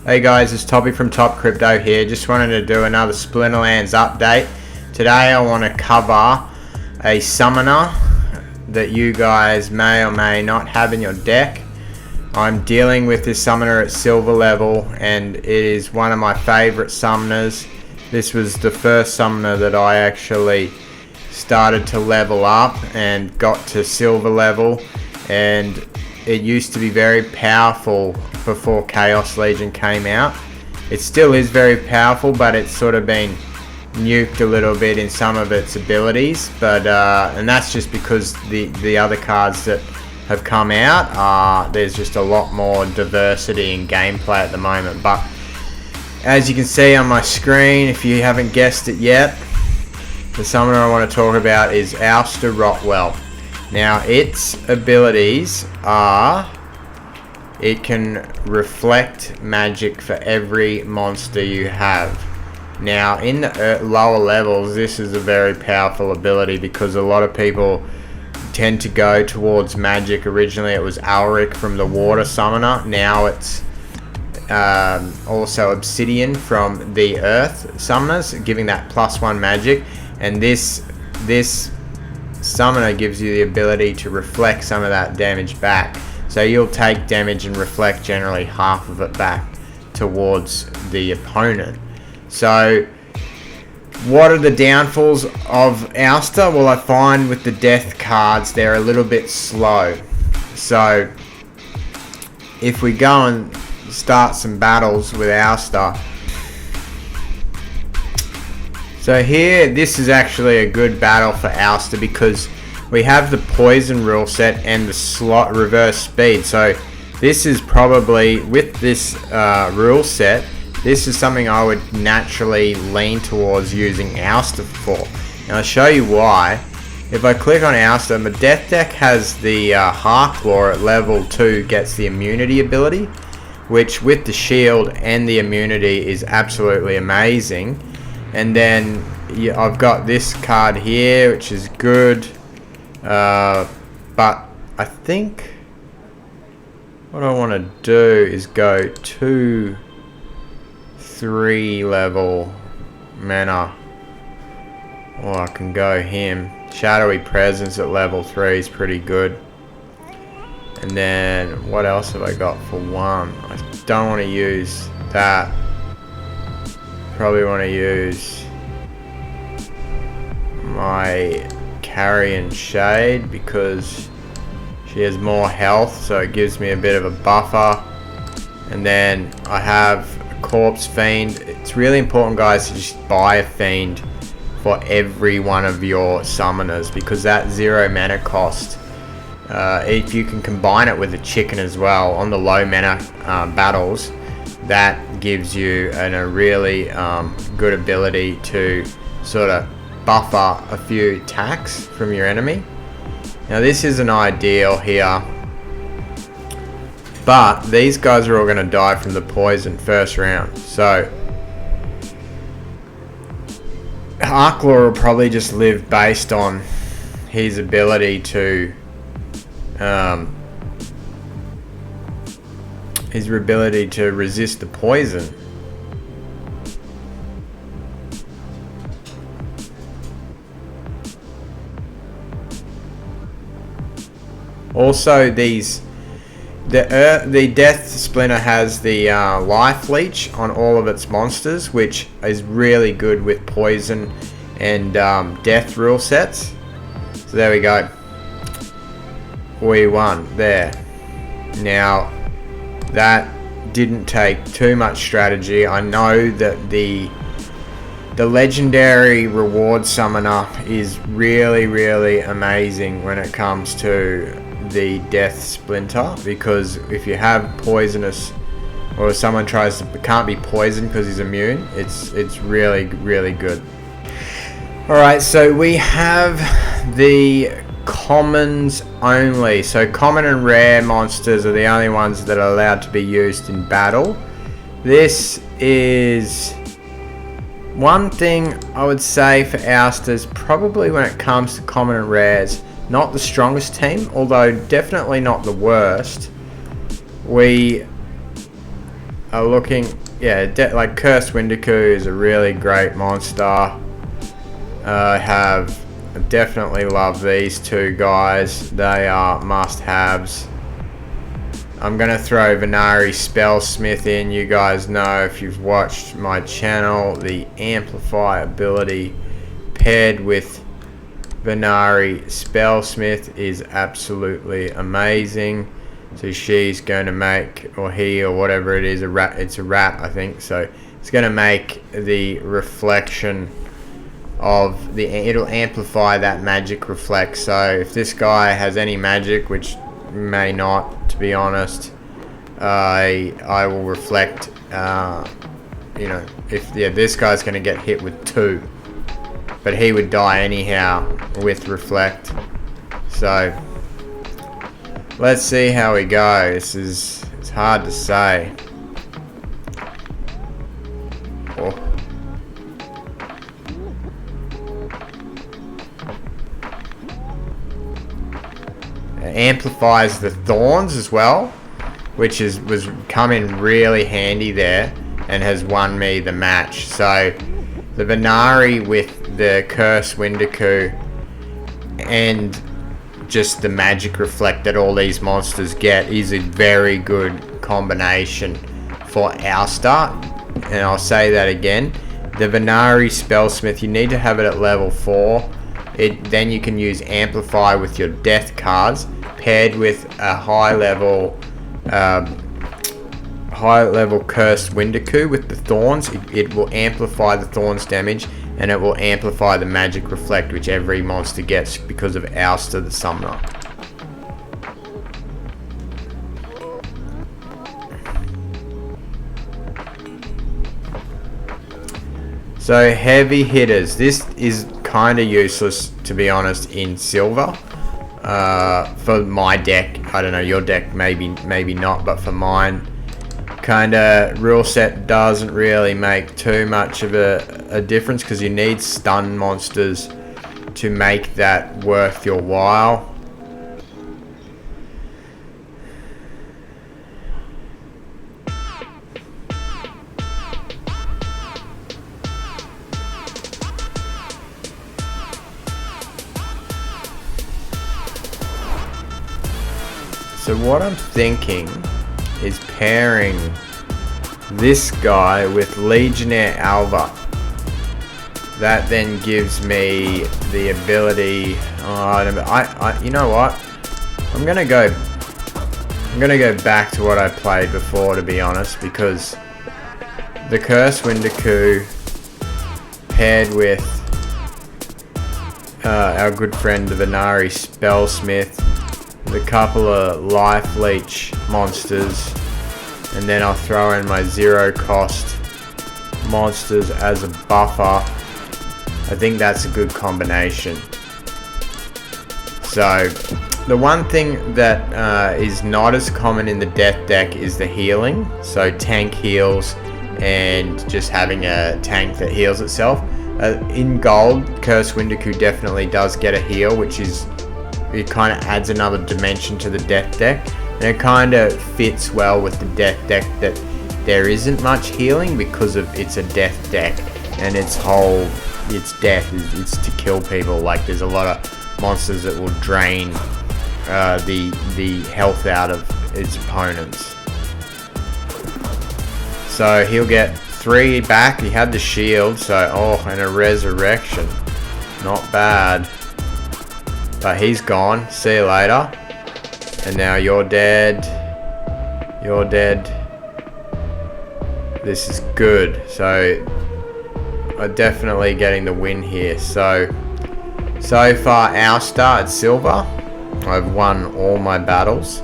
Hey guys, it's Toby from Top Crypto here. Just wanted to do another Splinterlands update. Today I want to cover a summoner that you guys may or may not have in your deck. I'm dealing with this summoner at silver level and it is one of my favorite summoners. This was the first summoner that I actually started to level up and got to silver level, and it used to be very powerful before Chaos Legion came out. It still is very powerful, but it's sort of been nuked a little bit in some of its abilities, but and that's just because the other cards that have come out, there's just a lot more diversity in gameplay at the moment. But as you can see on my screen, if you haven't guessed it yet, the summoner I want to talk about is Owster Rotwell. Now its abilities are, it can reflect magic for every monster you have. Now in the lower levels, this is a very powerful ability because a lot of people tend to go towards magic. Originally it was Alric from the water summoner, now it's also Obsidian from the earth summoners, giving that +1 magic, and this summoner gives you the ability to reflect some of that damage back. So you'll take damage and reflect generally half of it back towards the opponent. So what are the downfalls of Owster? Well, I find with the death cards they're a little bit slow. So if we go and start some battles with Owster, so here, this is actually a good battle for Owster because we have the poison rule set and the slot reverse speed. So this is probably, with this rule set, this is something I would naturally lean towards using Owster for. And I'll show you why. If I click on Owster, my death deck has the Harklaw at level 2, gets the immunity ability, which with the shield and the immunity is absolutely amazing. And then I've got this card here, which is good, but I think what I want to do is go 2-3 level mana, or I can go him. Shadowy Presence at level 3 is pretty good. And then what else have I got for 1? I don't want to use that. Probably want to use my Carrion Shade because she has more health, so it gives me a bit of a buffer. And then I have a Corpse Fiend. It's really important, guys, to just buy a Fiend for every one of your summoners because that 0 mana cost, if you can combine it with a chicken as well on the low mana battles, that gives you a really good ability to sort of buffer a few attacks from your enemy. Now this isn't ideal here, but these guys are all going to die from the poison first round. So Harklaw will probably just live based on his ability to resist the poison. Also, the Death Splinter has the Life Leech on all of its monsters, which is really good with poison and death rule sets. So there we go. We won there. Now that didn't take too much strategy. I know that the legendary reward summoner is really amazing when it comes to the Death Splinter, because if you have poisonous, or if someone can't be poisoned because he's immune, it's really good. Alright, so we have the commons only. So common and rare monsters are the only ones that are allowed to be used in battle. This is one thing I would say for Ousters, probably when it comes to common and rares, not the strongest team, although definitely not the worst. We are looking, yeah, like Cursed Windiku is a really great monster. I definitely love these two guys. They are must-haves. I'm gonna throw Venari Spellsmith in. You guys know, if you've watched my channel, the Amplify ability paired with Venari Spellsmith is absolutely amazing. So she's going to make, or he, or whatever it is, it's a rat, I think. So it's going to make the reflection of it'll amplify that magic reflect. So if this guy has any magic, which may not, to be honest, I will reflect, if this guy's going to get hit with 2, but he would die anyhow with reflect. So let's see how we go. It's hard to say. Oh. It amplifies the thorns as well, which was come in really handy there and has won me the match. So the Venari with the Cursed Windiku and just the magic reflect that all these monsters get is a very good combination for Owster. And I'll say that again, the Venari Spellsmith, you need to have it at level 4. Then you can use Amplify with your death cards paired with a high level Cursed Windiku with the thorns. It will amplify the thorns damage, and it will amplify the magic reflect, which every monster gets because of Owster the Summoner. So heavy hitters. This is kind of useless, to be honest, in silver. For my deck, I don't know, your deck maybe not, but for mine, kinda rule set doesn't really make too much of a difference, because you need stun monsters to make that worth your while. So what I'm thinking is pairing this guy with Legionnaire Alva. That then gives me the ability. You know what? I'm gonna go back to what I played before, to be honest, because the Cursed Windiku paired with our good friend the Venari Spellsmith, a couple of life leech monsters, and then I'll throw in my 0 cost monsters as a buffer. I think that's a good combination. So the one thing that is not as common in the death deck is the healing. So tank heals and just having a tank that heals itself. In gold, Cursed Windiku definitely does get a heal, which is, it kind of adds another dimension to the death deck, and it kind of fits well with the death deck that there isn't much healing, because of it's a death deck and its death is to kill people. Like, there's a lot of monsters that will drain the health out of its opponents. So he'll get 3 back. He had the shield, so and a resurrection, not bad. But he's gone. See you later. And now you're dead. You're dead. This is good. So I'm definitely getting the win here. So far, Owster at silver. I've won all my battles.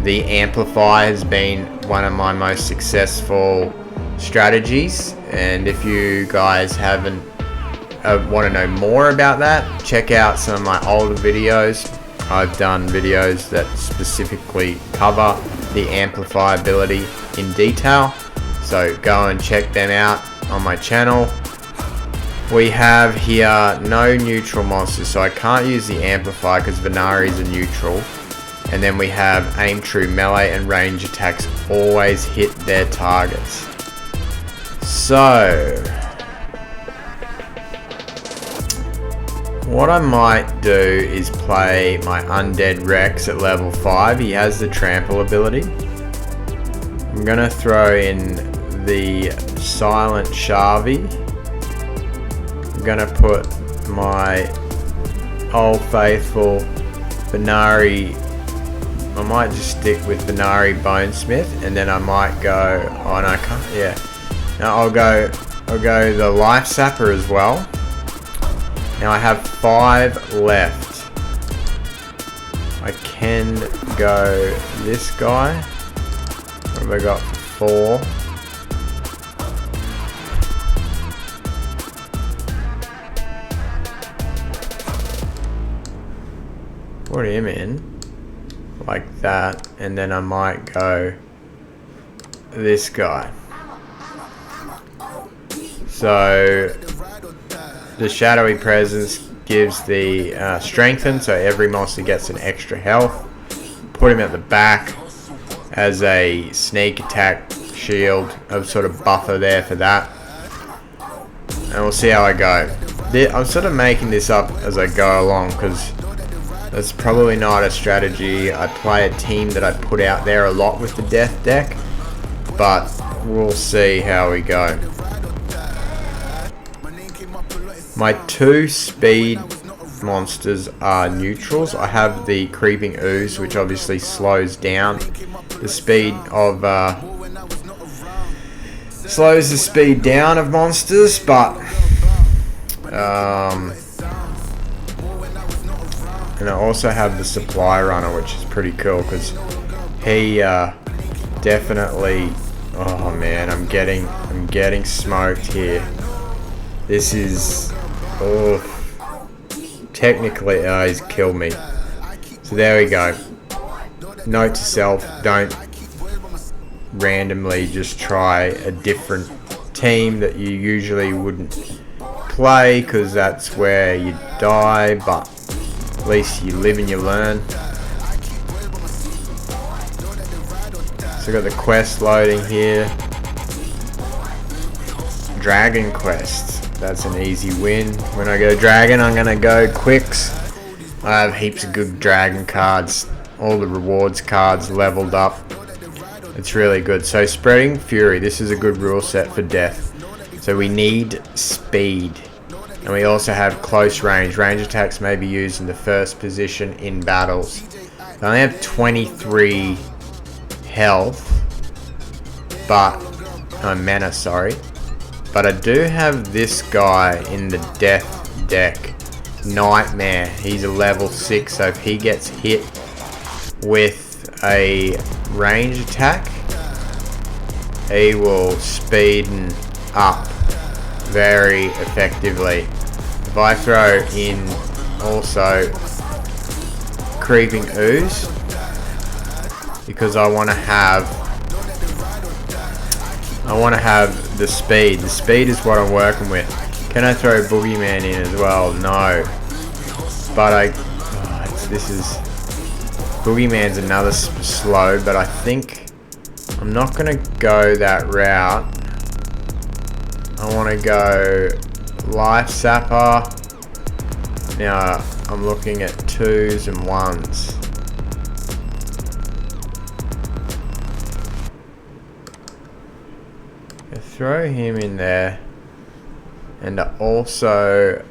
The Amplify has been one of my most successful strategies. And if you guys haven't want to know more about that, check out some of my older videos. I've done videos that specifically cover the Amplify ability in detail, so go and check them out on my channel. We have here no neutral monsters, so I can't use the Amplify because Venari is a neutral. And then we have aim true, melee and range attacks always hit their targets. So what I might do is play my Undead Rex at level 5. He has the trample ability. I'm gonna throw in the Silent Shavi. I'm gonna put my Old Faithful Venari. I might just stick with Venari Bonesmith, and then I might go. Oh no, I can't. Yeah. Now I'll go the Life Sapper as well. Now I have 5 left. I can go this guy. What have I got for 4? Put him in like that, and then I might go this guy. So the Shadowy Presence gives the strengthen, so every monster gets an extra health. Put him at the back as a sneak attack shield, a sort of buffer there for that. And we'll see how I go. I'm sort of making this up as I go along, because that's probably not a strategy. I play a team that I put out there a lot with the death deck, but we'll see how we go. My 2 speed monsters are neutrals. I have the Creeping Ooze, which obviously slows down the speed of down of monsters, but and I also have the Supply Runner, which is pretty cool because he definitely. Oh man, I'm getting smoked here. This is. Oh, technically, he's killed me. So there we go. Note to self: don't randomly just try a different team that you usually wouldn't play, because that's where you die. But at least you live and you learn. So I got the quest loading here. Dragon Quest. That's an easy win. When I go dragon, I'm gonna go quicks. I have heaps of good dragon cards. All the rewards cards leveled up. It's really good. So Spreading Fury. This is a good rule set for death. So we need speed. And we also have close range. Range attacks may be used in the first position in battles. I only have 23 health. But... mana, sorry. But I do have this guy in the death deck. Nightmare. He's a level 6, so if he gets hit with a range attack, he will speeden up very effectively. If I throw in also Creeping Ooze, because I want to have the speed. The speed is what I'm working with. Can I throw Boogeyman in as well? No. But Boogeyman's another slow, but I think I'm not going to go that route. I want to go Life Sapper. Now, I'm looking at 2s and 1s. Throw him in there, and also,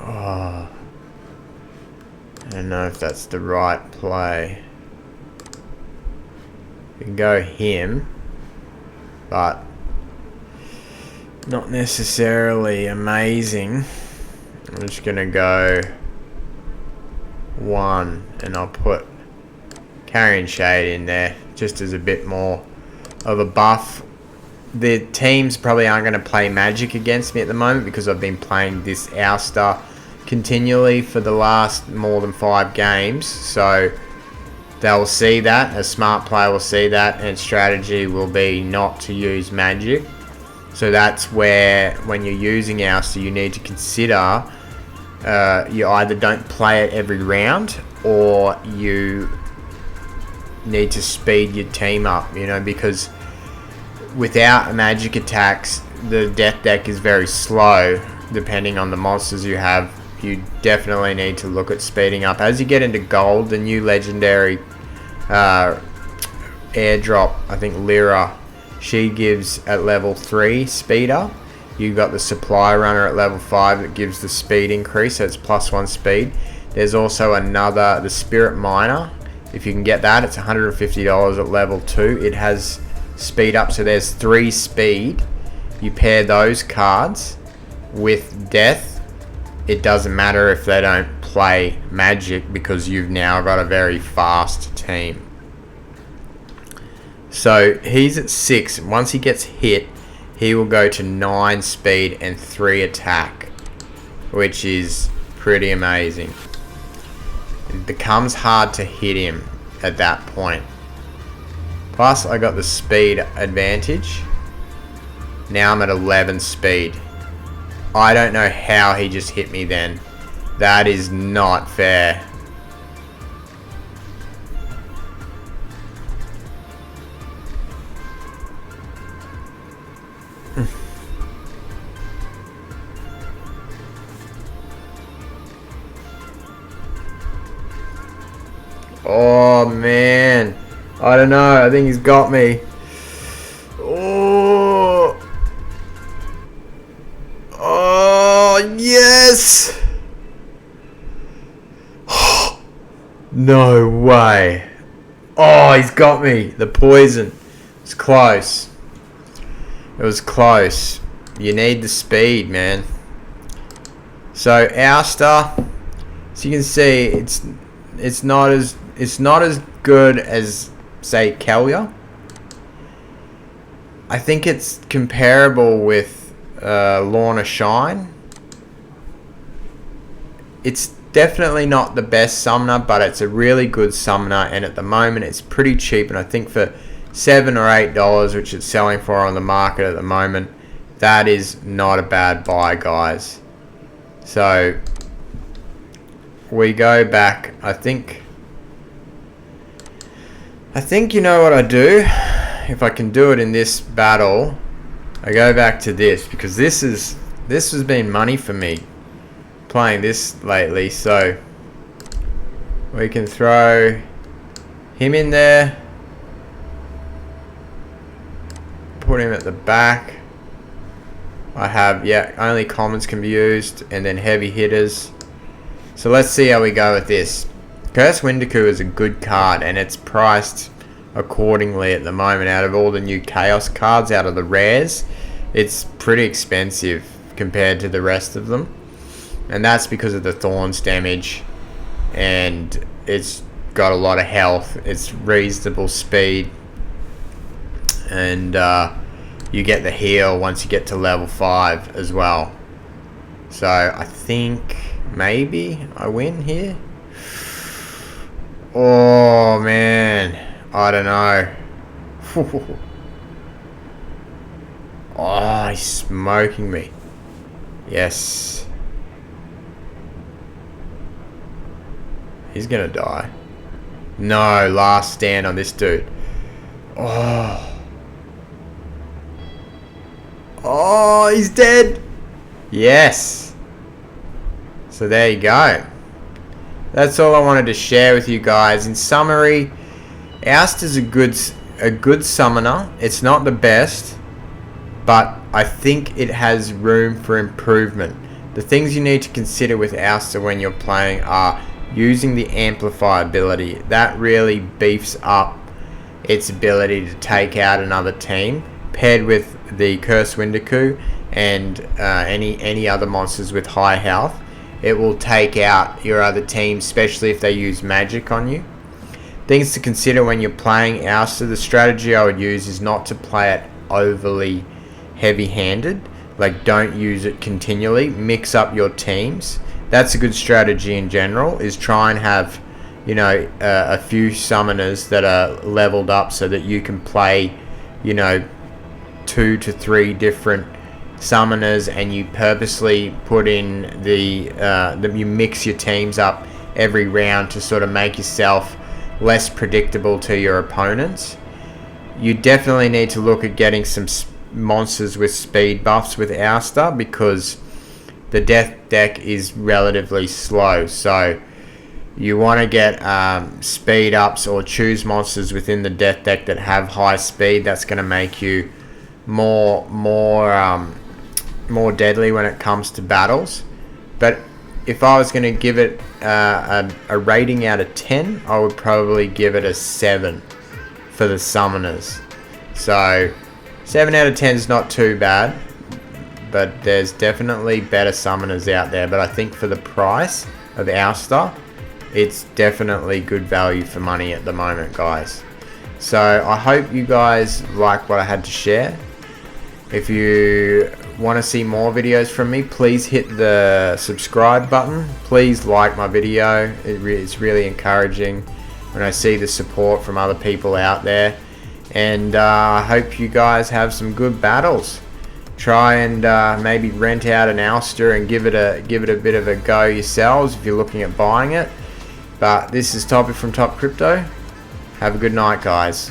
I don't know if that's the right play. We can go him, but not necessarily amazing. I'm just gonna go 1, and I'll put Carrion Shade in there just as a bit more of a buff. The teams probably aren't going to play Magic against me at the moment, because I've been playing this Owster continually for the last more than 5 games. So they'll see that. A smart player will see that, and strategy will be not to use Magic. So that's where, when you're using Owster, you need to consider you either don't play it every round, or you need to speed your team up, you know, because without magic attacks, the death deck is very slow. Depending on the monsters you have, you definitely need to look at speeding up. As you get into gold, the new legendary airdrop, I think Lyra, she gives at level 3 speed up. You got the supply runner at level 5 that gives the speed increase, so it's +1 speed. There's also another, the spirit miner. If you can get that, it's $150 at level 2. It has speed up, so there's 3 speed. You pair those cards with death, it doesn't matter if they don't play magic, because you've now got a very fast team. So he's at 6. Once he gets hit, he will go to 9 speed and 3 attack, which is pretty amazing. It becomes hard to hit him at that point. Plus I got the speed advantage. Now I'm at 11 speed. I don't know how he just hit me then. That is not fair. Oh man, I don't know. I think he's got me. Oh yes. No way. Oh, he's got me. The poison. It's close. It was close. You need the speed, man. So Owster, as you can see, it's not as good as, say, Kellia. I think it's comparable with Lorna Shine. It's definitely not the best summoner, but it's a really good summoner, and at the moment it's pretty cheap, and I think for $7 or $8, which it's selling for on the market at the moment, that is not a bad buy, guys. So we go back. I think you know what I do. If I can do it in this battle, I go back to this, because this has been money for me playing this lately. So we can throw him in there, put him at the back. I have, yeah, only commons can be used, and then heavy hitters. So let's see how we go with this. Curse Windiku is a good card, and it's priced accordingly at the moment. Out of all the new Chaos cards, out of the rares, it's pretty expensive compared to the rest of them. And that's because of the Thorns damage, and it's got a lot of health. It's reasonable speed, and you get the heal once you get to level 5 as well. So I think maybe I win here. Oh man, I don't know. Oh, he's smoking me. Yes. He's gonna die. No, last stand on this dude. Oh. Oh, he's dead. Yes. So there you go. That's all I wanted to share with you guys. In summary, Ouster's a good summoner. It's not the best, but I think it has room for improvement. The things you need to consider with Owster when you're playing are using the Amplify ability. That really beefs up its ability to take out another team, paired with the Curse Windiku and any other monsters with high health. It will take out your other team, especially if they use magic on you. Things to consider when you're playing Ouster. The strategy I would use is not to play it overly heavy-handed. Like, don't use it continually. Mix up your teams. That's a good strategy in general, is try and have, you know, a few summoners that are leveled up so that you can play, you know, 2 to 3 different summoners and you purposely put in you mix your teams up every round to sort of make yourself less predictable to your opponents, you definitely need to look at getting some monsters with speed buffs with Owster, because the death deck is relatively slow. So you want to get speed ups or choose monsters within the death deck that have high speed. That's going to make you more deadly when it comes to battles. But if I was going to give it a rating out of 10, I would probably give it a 7 for the summoners. So 7 out of 10 is not too bad, but there's definitely better summoners out there. But I think for the price of Owster, it's definitely good value for money at the moment, guys. So I hope you guys like what I had to share. If you want to see more videos from me, please hit the subscribe button. Please like my video. It's really encouraging when I see the support from other people out there. And I hope you guys have some good battles. Try and maybe rent out an Owster and give it a bit of a go yourselves if you're looking at buying it. But this is Toppy from Top Crypto. Have a good night, guys.